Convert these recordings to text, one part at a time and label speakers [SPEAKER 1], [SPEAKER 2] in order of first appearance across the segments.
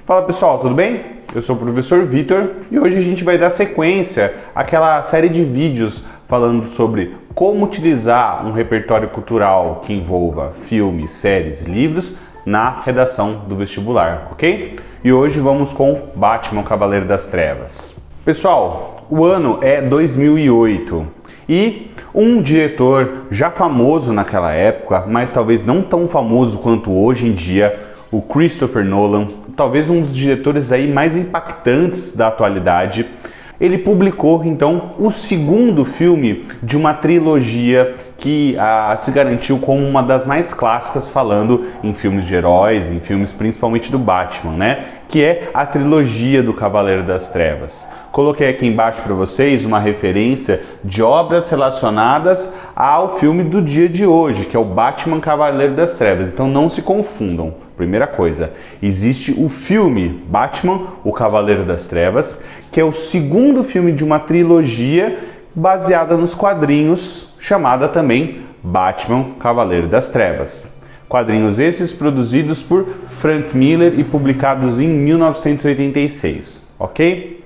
[SPEAKER 1] Fala pessoal, tudo bem? Eu sou o professor Vitor e hoje a gente vai dar sequência àquela série de vídeos falando sobre como utilizar um repertório cultural que envolva filmes, séries e livros na redação do vestibular, ok? E hoje vamos com Batman Cavaleiro das Trevas. Pessoal, o ano é 2008 e um diretor já famoso naquela época, mas talvez não tão famoso quanto hoje em dia, o Christopher Nolan, talvez um dos diretores aí mais impactantes da atualidade, ele publicou então o segundo filme de uma trilogia que se garantiu como uma das mais clássicas falando em filmes de heróis, em filmes principalmente do Batman, né? Que é a trilogia do Cavaleiro das Trevas. Coloquei aqui embaixo para vocês uma referência de obras relacionadas ao filme do dia de hoje, que é o Batman Cavaleiro das Trevas. Então não se confundam. Primeira coisa, existe o filme Batman, o Cavaleiro das Trevas, que é o segundo filme de uma trilogia baseada nos quadrinhos, chamada também Batman Cavaleiro das Trevas. Quadrinhos esses produzidos por Frank Miller e publicados em 1986, ok?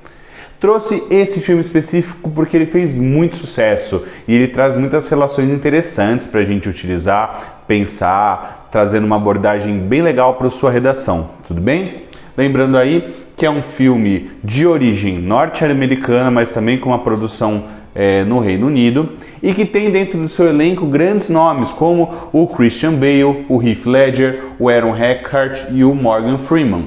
[SPEAKER 1] Trouxe esse filme específico porque ele fez muito sucesso e ele traz muitas relações interessantes para a gente utilizar, pensar, trazendo uma abordagem bem legal para a sua redação, tudo bem? Lembrando aí que é um filme de origem norte-americana, mas também com uma produção no Reino Unido e que tem dentro do seu elenco grandes nomes como o Christian Bale, o Heath Ledger, o Aaron Eckhart e o Morgan Freeman.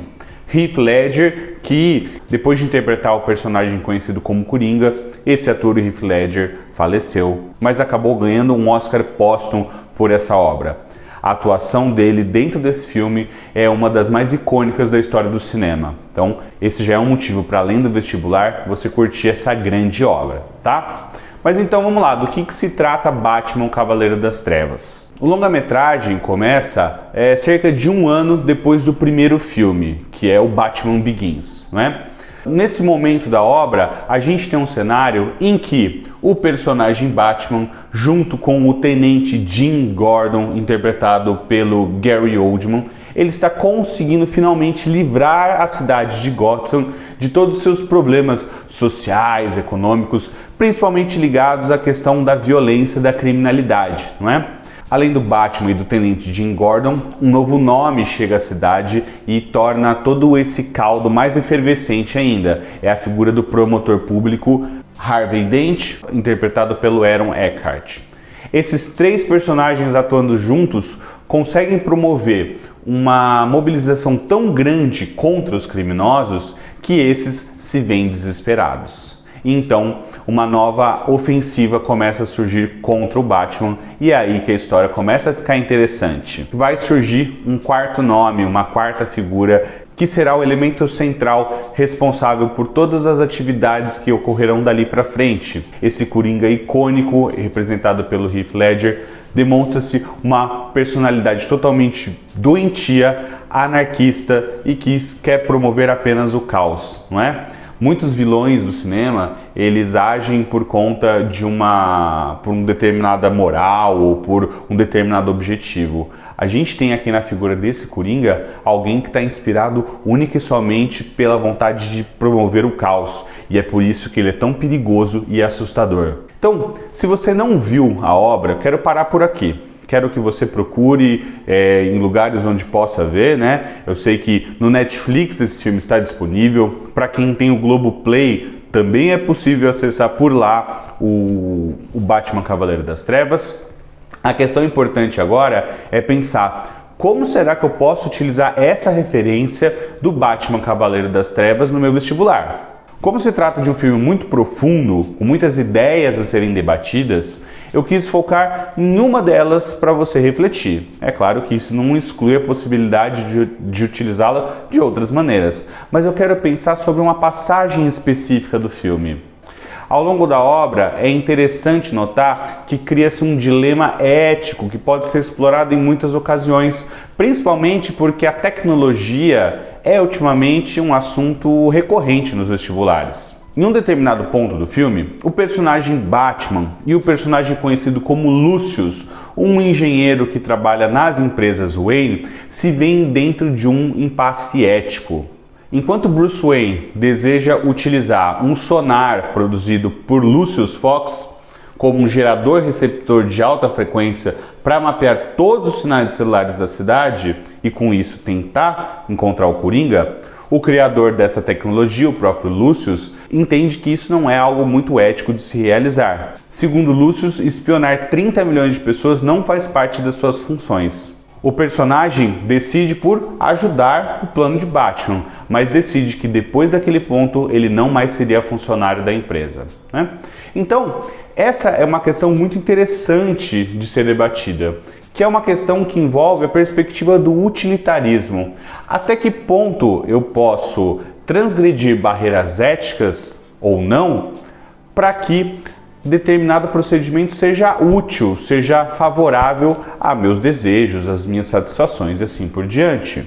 [SPEAKER 1] Heath Ledger, que depois de interpretar o personagem conhecido como Coringa, esse ator Heath Ledger faleceu, mas acabou ganhando um Oscar póstumo por essa obra. A atuação dele dentro desse filme é uma das mais icônicas da história do cinema. Então, esse já é um motivo para além do vestibular você curtir essa grande obra, tá? Mas então vamos lá, do que se trata Batman Cavaleiro das Trevas? O longa-metragem começa cerca de um ano depois do primeiro filme, que é o Batman Begins, não é? Nesse momento da obra, a gente tem um cenário em que o personagem Batman, junto com o tenente Jim Gordon, interpretado pelo Gary Oldman, ele está conseguindo finalmente livrar a cidade de Gotham de todos os seus problemas sociais, econômicos, principalmente ligados à questão da violência e da criminalidade, não é? Além do Batman e do tenente Jim Gordon, um novo nome chega à cidade e torna todo esse caldo mais efervescente ainda. É a figura do promotor público Harvey Dent, interpretado pelo Aaron Eckhart. Esses três personagens atuando juntos conseguem promover uma mobilização tão grande contra os criminosos que esses se veem desesperados. Então, uma nova ofensiva começa a surgir contra o Batman e é aí que a história começa a ficar interessante. Vai surgir um quarto nome, uma quarta figura que será o elemento central responsável por todas as atividades que ocorrerão dali para frente. Esse Coringa icônico, representado pelo Heath Ledger, demonstra-se uma personalidade totalmente doentia, anarquista e que quer promover apenas o caos, não é? Muitos vilões do cinema, eles agem por conta de por uma determinada moral ou por um determinado objetivo. A gente tem aqui na figura desse Coringa alguém que está inspirado única e somente pela vontade de promover o caos. E é por isso que ele é tão perigoso e assustador. Então, se você não viu a obra, quero parar por aqui. Quero que você procure em lugares onde possa ver, né? Eu sei que no Netflix esse filme está disponível. Para quem tem o Globoplay, também é possível acessar por lá o Batman Cavaleiro das Trevas. A questão importante agora é pensar como será que eu posso utilizar essa referência do Batman Cavaleiro das Trevas no meu vestibular. Como se trata de um filme muito profundo, com muitas ideias a serem debatidas, eu quis focar em uma delas para você refletir. É claro que isso não exclui a possibilidade de utilizá-la de outras maneiras, mas eu quero pensar sobre uma passagem específica do filme. Ao longo da obra, é interessante notar que cria-se um dilema ético que pode ser explorado em muitas ocasiões, principalmente porque a tecnologia é ultimamente um assunto recorrente nos vestibulares. Em um determinado ponto do filme, o personagem Batman e o personagem conhecido como Lucius, um engenheiro que trabalha nas empresas Wayne, se veem dentro de um impasse ético. Enquanto Bruce Wayne deseja utilizar um sonar produzido por Lucius Fox como um gerador receptor de alta frequência para mapear todos os sinais de celulares da cidade e com isso tentar encontrar o Coringa, o criador dessa tecnologia, o próprio Lucius, entende que isso não é algo muito ético de se realizar. Segundo Lucius, espionar 30 milhões de pessoas não faz parte das suas funções. O personagem decide por ajudar o plano de Batman, mas decide que depois daquele ponto ele não mais seria funcionário da empresa, né? Então, essa é uma questão muito interessante de ser debatida, que é uma questão que envolve a perspectiva do utilitarismo. Até que ponto eu posso transgredir barreiras éticas ou não para que determinado procedimento seja útil, seja favorável a meus desejos, às minhas satisfações e assim por diante.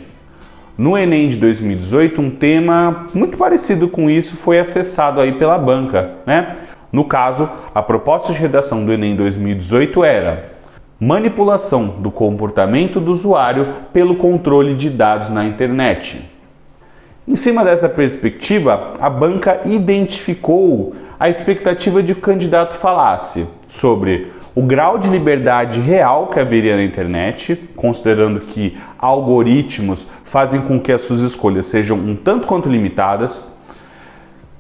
[SPEAKER 1] No Enem de 2018, um tema muito parecido com isso foi acessado aí pela banca, né? No caso, a proposta de redação do Enem 2018 era manipulação do comportamento do usuário pelo controle de dados na internet. Em cima dessa perspectiva, a banca identificou a expectativa de que o candidato falasse sobre o grau de liberdade real que haveria na internet, considerando que algoritmos fazem com que as suas escolhas sejam um tanto quanto limitadas.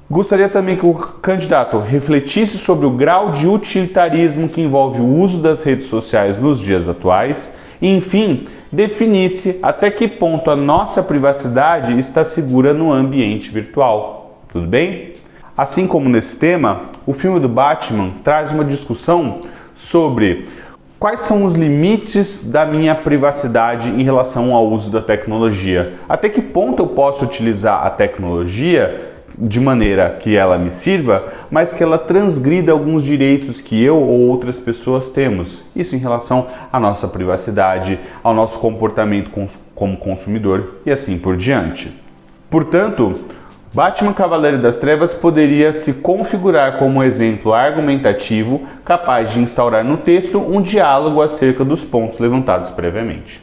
[SPEAKER 1] Gostaria também que o candidato refletisse sobre o grau de utilitarismo que envolve o uso das redes sociais nos dias atuais e, enfim, definisse até que ponto a nossa privacidade está segura no ambiente virtual. Tudo bem? Assim como nesse tema, o filme do Batman traz uma discussão sobre quais são os limites da minha privacidade em relação ao uso da tecnologia. Até que ponto eu posso utilizar a tecnologia de maneira que ela me sirva, mas que ela transgrida alguns direitos que eu ou outras pessoas temos. Isso em relação à nossa privacidade, ao nosso comportamento como consumidor e assim por diante. Portanto, Batman Cavaleiro das Trevas poderia se configurar como exemplo argumentativo capaz de instaurar no texto um diálogo acerca dos pontos levantados previamente.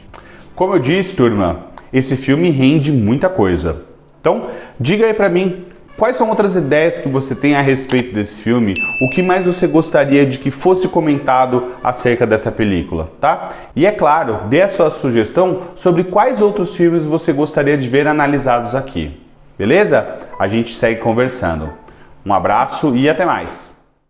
[SPEAKER 1] Como eu disse, turma, esse filme rende muita coisa. Então, diga aí pra mim, quais são outras ideias que você tem a respeito desse filme? O que mais você gostaria de que fosse comentado acerca dessa película, tá? E é claro, dê a sua sugestão sobre quais outros filmes você gostaria de ver analisados aqui. Beleza? A gente segue conversando. Um abraço e até mais!